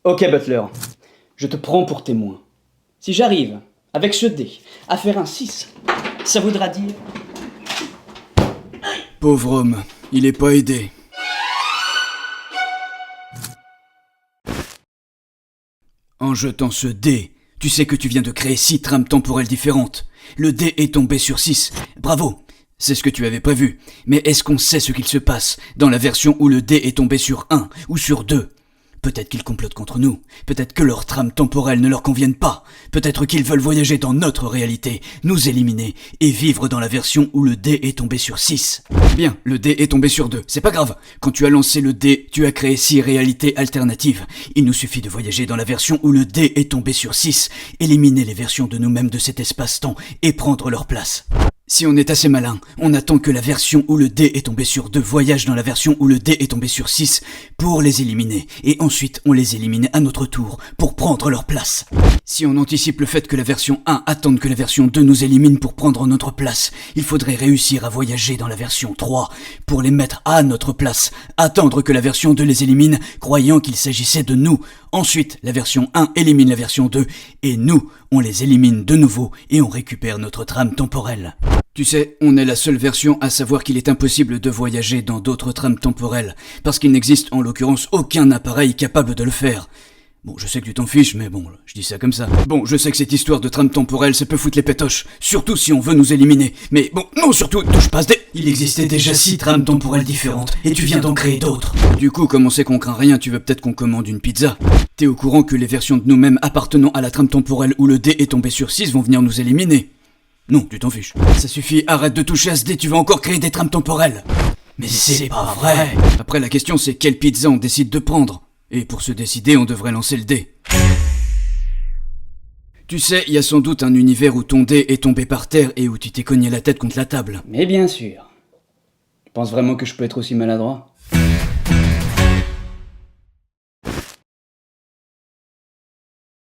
Ok Butler, je te prends pour témoin. Si j'arrive, avec ce dé, à faire un 6, ça voudra dire... Pauvre homme, il est pas aidé. En jetant ce dé, tu sais que tu viens de créer 6 trames temporelles différentes. Le dé est tombé sur 6. Bravo! C'est ce que tu avais prévu. Mais est-ce qu'on sait ce qu'il se passe dans la version où le dé est tombé sur 1 ou sur 2? Peut-être qu'ils complotent contre nous. Peut-être que leurs trames temporelles ne leur conviennent pas. Peut-être qu'ils veulent voyager dans notre réalité, nous éliminer et vivre dans la version où le dé est tombé sur 6. Bien, le dé est tombé sur 2. C'est pas grave. Quand tu as lancé le dé, tu as créé 6 réalités alternatives. Il nous suffit de voyager dans la version où le dé est tombé sur 6, éliminer les versions de nous-mêmes de cet espace-temps et prendre leur place. Si on est assez malin, on attend que la version où le dé est tombé sur 2 voyage dans la version où le dé est tombé sur 6 pour les éliminer, et ensuite on les élimine à notre tour pour prendre leur place. Si on anticipe le fait que la version 1 attende que la version 2 nous élimine pour prendre notre place, il faudrait réussir à voyager dans la version 3 pour les mettre à notre place, attendre que la version 2 les élimine, croyant qu'il s'agissait de nous. Ensuite, la version 1 élimine la version 2, et nous, on les élimine de nouveau et on récupère notre trame temporelle. Tu sais, on est la seule version à savoir qu'il est impossible de voyager dans d'autres trames temporelles, parce qu'il n'existe en l'occurrence aucun appareil capable de le faire. Bon, je sais que tu t'en fiches, mais bon, je dis ça comme ça. Bon, je sais que cette histoire de trame temporelle, ça peut foutre les pétoches, surtout si on veut nous éliminer. Mais bon, non, surtout, touche pas ce dé. Il existait déjà 6 trames temporelles différentes, et tu viens d'en créer d'autres. Du coup, comme on sait qu'on craint rien, tu veux peut-être qu'on commande une pizza? T'es au courant que les versions de nous-mêmes appartenant à la trame temporelle où le dé est tombé sur 6 vont venir nous éliminer? Non, tu t'en fiches. Ça suffit, arrête de toucher à ce dé, tu vas encore créer des trames temporelles. Mais c'est pas vrai. Après, la question c'est quelle pizza on décide de prendre. Et pour se décider, on devrait lancer le dé. Tu sais, il y a sans doute un univers où ton dé est tombé par terre et où tu t'es cogné la tête contre la table. Mais bien sûr. Tu penses vraiment que je peux être aussi maladroit?